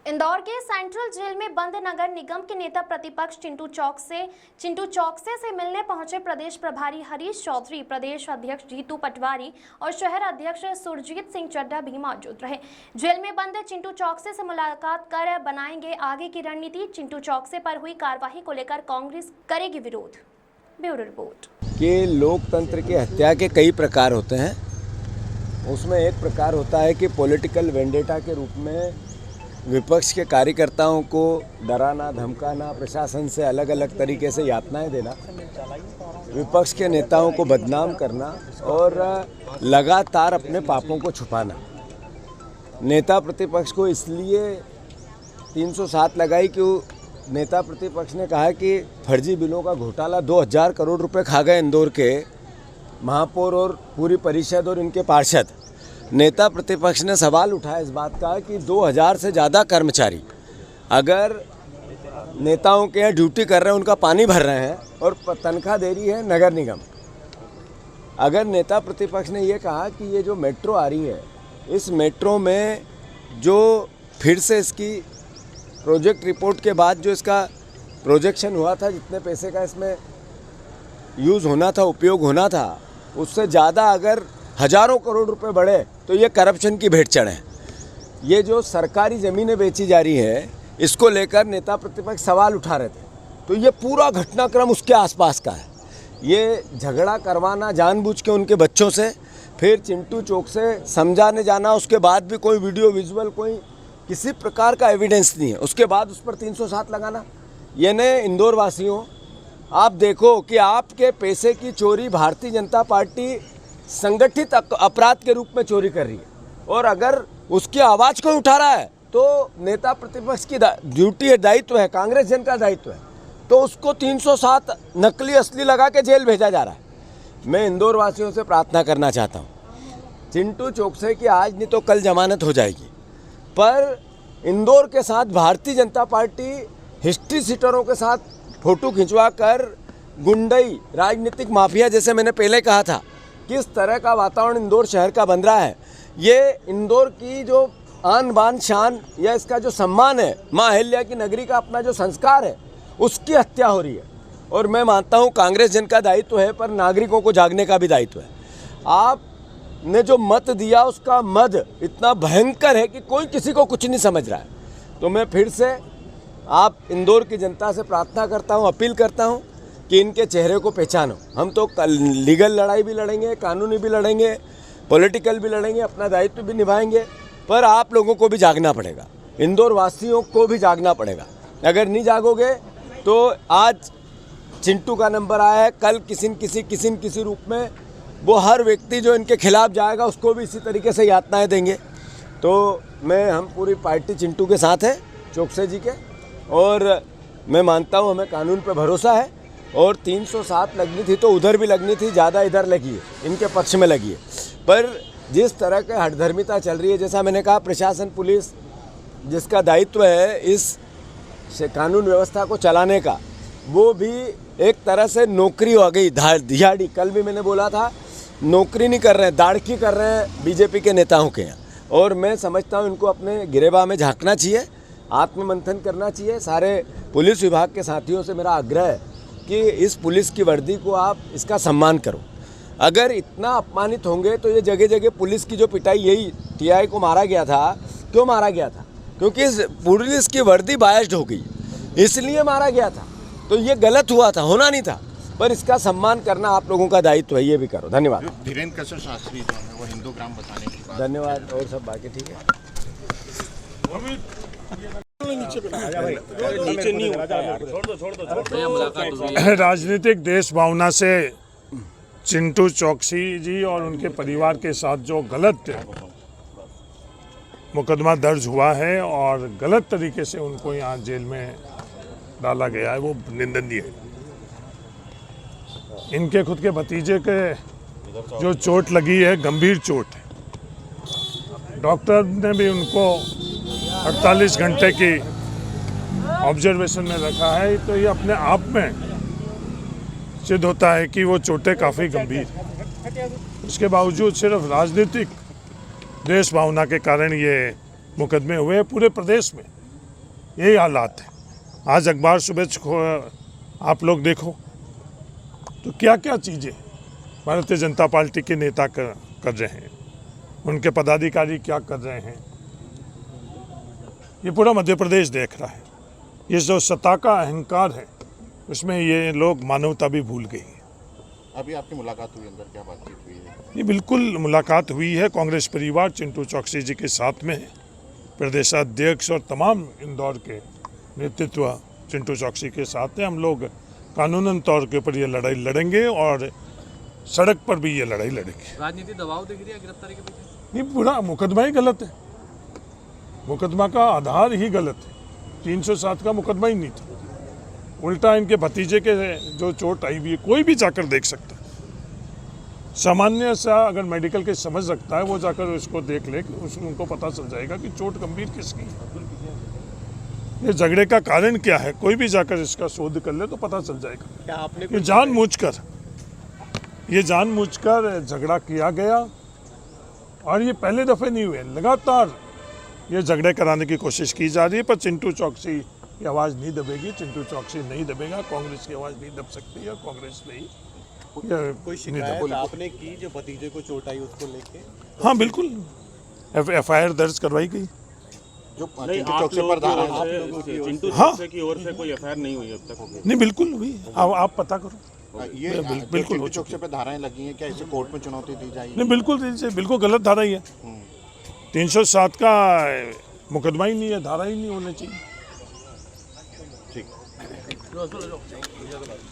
इंदौर के central jail में बंद नगर निगम के नेता प्रतिपक्ष चिंटू चौकसे से मिलने पहुंचे प्रदेश प्रभारी हरीश चौधरी, प्रदेश अध्यक्ष जीतू पटवारी और शहर अध्यक्ष सुरजीत सिंह चड्ढा भी मौजूद रहे। जेल में बंद चिंटू चौकसे से मुलाकात कर बनाएंगे आगे की रणनीति। चिंटू चौकसे पर हुई कार्रवाई को लेकर कांग्रेस करेगी विरोध। Bureau report. कि लोकतंत्र की हत्या के कई प्रकार होते हैं, उसमें एक प्रकार होता है कि पॉलिटिकल वेंडेटा के रूप में विपक्ष के कार्यकर्ताओं को डराना, धमकाना, प्रशासन से अलग अलग तरीके से यातनाएं देना, विपक्ष के नेताओं को बदनाम करना और लगातार अपने पापों को छुपाना। नेता प्रतिपक्ष को इसलिए 307 लगाई कि नेता प्रतिपक्ष ने कहा कि फर्जी बिलों का घोटाला 2000 करोड़ रुपए खा गए इंदौर के महापौर और पूरी परिषद और इनके पार्षद। नेता प्रतिपक्ष ने सवाल उठाया इस बात का कि 2000 से ज़्यादा कर्मचारी अगर नेताओं के यहाँ ड्यूटी कर रहे हैं, उनका पानी भर रहे हैं और तनख्वाह दे रही है नगर निगम। अगर नेता प्रतिपक्ष ने ये कहा कि ये जो मेट्रो आ रही है, इस मेट्रो में जो फिर से इसकी प्रोजेक्ट रिपोर्ट के बाद जो इसका प्रोजेक्शन हुआ था, जितने पैसे का इसमें यूज़ होना था, उपयोग होना था, उससे ज़्यादा अगर हज़ारों करोड़ रुपए बढ़े तो ये करप्शन की भेंट चढ़े। ये जो सरकारी ज़मीनें बेची जा रही है, इसको लेकर नेता प्रतिपक्ष सवाल उठा रहे थे, तो ये पूरा घटनाक्रम उसके आसपास का है। ये झगड़ा करवाना जानबूझ के उनके बच्चों से, फिर चिंटू चौक से समझाने जाना, उसके बाद भी कोई वीडियो विजुअल, कोई किसी प्रकार का एविडेंस नहीं है, उसके बाद उस पर 307 लगाना। यानी इंदौर वासियों, आप देखो कि आपके पैसे की चोरी भारतीय जनता पार्टी संगठित अपराध के रूप में चोरी कर रही है, और अगर उसकी आवाज़ को उठा रहा है तो नेता प्रतिपक्ष की ड्यूटी है, दायित्व है, कांग्रेस जन का दायित्व है, तो उसको 307 नकली असली लगा के जेल भेजा जा रहा है। मैं इंदौर वासियों से प्रार्थना करना चाहता हूँ, चिंटू चौकसे की आज नहीं तो कल जमानत हो जाएगी, पर इंदौर के साथ भारतीय जनता पार्टी हिस्ट्री सीटरों के साथ फोटो खिंचवा कर गुंडई, राजनीतिक माफिया, जैसे मैंने पहले कहा था, किस तरह का वातावरण इंदौर शहर का बन रहा है। ये इंदौर की जो आन बान शान या इसका जो सम्मान है, माँ अहिल्या की नगरी का अपना जो संस्कार है, उसकी हत्या हो रही है। और मैं मानता हूँ कांग्रेस जन का दायित्व है, पर नागरिकों को जागने का भी दायित्व है। आपने जो मत दिया, उसका मद इतना भयंकर है कि कोई किसी को कुछ नहीं समझ रहा है। तो मैं फिर से आप इंदौर की जनता से प्रार्थना करता हूँ, अपील करता हूँ कि इनके चेहरे को पहचानो। हम तो लीगल लड़ाई भी लड़ेंगे, कानूनी भी लड़ेंगे, पॉलिटिकल भी लड़ेंगे, अपना दायित्व भी निभाएंगे, पर आप लोगों को भी जागना पड़ेगा, इंदौर वासियों को भी जागना पड़ेगा। अगर नहीं जागोगे तो आज चिंटू का नंबर आया है, कल किसी न किसी रूप में वो हर व्यक्ति जो इनके खिलाफ जाएगा उसको भी इसी तरीके से यातनाएँ देंगे। तो हम पूरी पार्टी चिंटू के साथ है, चौकसे जी के, और मैं मानता हूँ हमें कानून पर भरोसा है। और 307 लगनी थी तो उधर भी लगनी थी, ज़्यादा इधर लगी है, इनके पक्ष में लगी है। पर जिस तरह के हठधर्मिता चल रही है, जैसा मैंने कहा, प्रशासन, पुलिस जिसका दायित्व है इस कानून व्यवस्था को चलाने का, वो भी एक तरह से नौकरी हो गई, दिहाड़ी। कल भी मैंने बोला था, नौकरी नहीं कर रहे हैं, दाड़की कर रहे हैं बीजेपी के नेताओं के यहाँ। और मैं समझता हूँ इनको अपने गिरेबान में झांकना चाहिए, आत्ममंथन करना चाहिए। सारे पुलिस विभाग के साथियों से मेरा आग्रह है कि इस पुलिस की वर्दी को आप इसका सम्मान करो। अगर इतना अपमानित होंगे तो ये जगह जगह पुलिस की जो पिटाई, यही टीआई को मारा गया था, क्यों मारा गया था? क्योंकि पुलिस की वर्दी बायस्ड हो गई, इसलिए मारा गया था। तो ये गलत हुआ था, होना नहीं था, पर इसका सम्मान करना आप लोगों का दायित्व है, ये भी करो। धन्यवाद। धीरेन्द्र कशर शास्त्री जो है वो हिंदू ग्राम बताने की बात। धन्यवाद। और सब बाकी ठीक है। राजनीतिक देश भावना से चिंटू चौकसी जी और उनके परिवार के साथ जो गलत मुकदमा दर्ज हुआ है और गलत तरीके से उनको यहाँ जेल में डाला गया है, वो निंदनीय है। इनके खुद के भतीजे के जो चोट लगी है, गंभीर चोट है। डॉक्टर ने भी उनको 48 घंटे की ऑब्जर्वेशन में रखा है, तो ये अपने आप में सिद्ध होता है कि वो चोटें काफ़ी गंभीर हैं। उसके बावजूद सिर्फ राजनीतिक देश भावना के कारण ये मुकदमे हुए पूरे प्रदेश में। यही हालात है। आज अखबार सुबह आप लोग देखो तो क्या क्या चीज़ें भारतीय जनता पार्टी के नेता कर रहे हैं, उनके पदाधिकारी क्या कर रहे हैं, ये पूरा मध्य प्रदेश देख रहा है। ये जो सत्ता का अहंकार है उसमें ये लोग मानवता भी भूल गई है। अभी आपकी मुलाकात हुई, अंदर क्या बातचीत हुई है? ये बिल्कुल मुलाकात हुई है, कांग्रेस परिवार चिंटू चौकसी जी के साथ में है, प्रदेशाध्यक्ष और तमाम इंदौर के नेतृत्व चिंटू चौकसी के साथ है। हम लोग कानूनन तौर के ऊपर ये लड़ाई लड़ेंगे और सड़क पर भी ये लड़ाई लड़ेंगे। राजनीति दबाव दिख रही है गिरफ्तारी के पीछे? नहीं, पूरा मुकदमा ही गलत है, मुकदमा का आधार ही गलत है। 307 का मुकदमा ही नहीं था। उल्टा इनके भतीजे के जो चोट आई हुई है, कोई भी जाकर देख सकता है। सामान्य सा अगर मेडिकल के समझ सकता है वो जाकर उसको देख ले, उनको पता चल जाएगा कि चोट गंभीर किसकी है, ये झगड़े का कारण क्या है। कोई भी जाकर इसका शोध कर ले तो पता चल जाएगा। क्या आपने ये जानबूझकर झगड़ा किया गया और ये पहले दफे नहीं हुए, लगातार ये झगड़े कराने की कोशिश की जा रही है। पर चिंटू चौकसी की आवाज़ नहीं दबेगी, चिंटू चौकसी नहीं दबेगा, कांग्रेस की आवाज़ नहीं दब सकती है, कांग्रेस नहीं। कोई शिकायत आपने की जो भतीजे को चोट आई उसको लेके? हाँ बिल्कुल, FIR दर्ज करवाई गई। जो चिंटू चौकसी पर धारा चिंटू हाँ। चौकसी की ओर से कोई एफआईआर नहीं हुई अब तक? नहीं बिल्कुल हुई, आप पता करो। ये बिल्कुल चिंटू हो चौकसी पर धाराएं लगी हैं, क्या इसे कोर्ट में चुनौती दी जाएगी? नहीं बिल्कुल गलत धारा ही है। 307 का मुकदमा ही नहीं है, धारा ही नहीं होनी चाहिए। ठीक।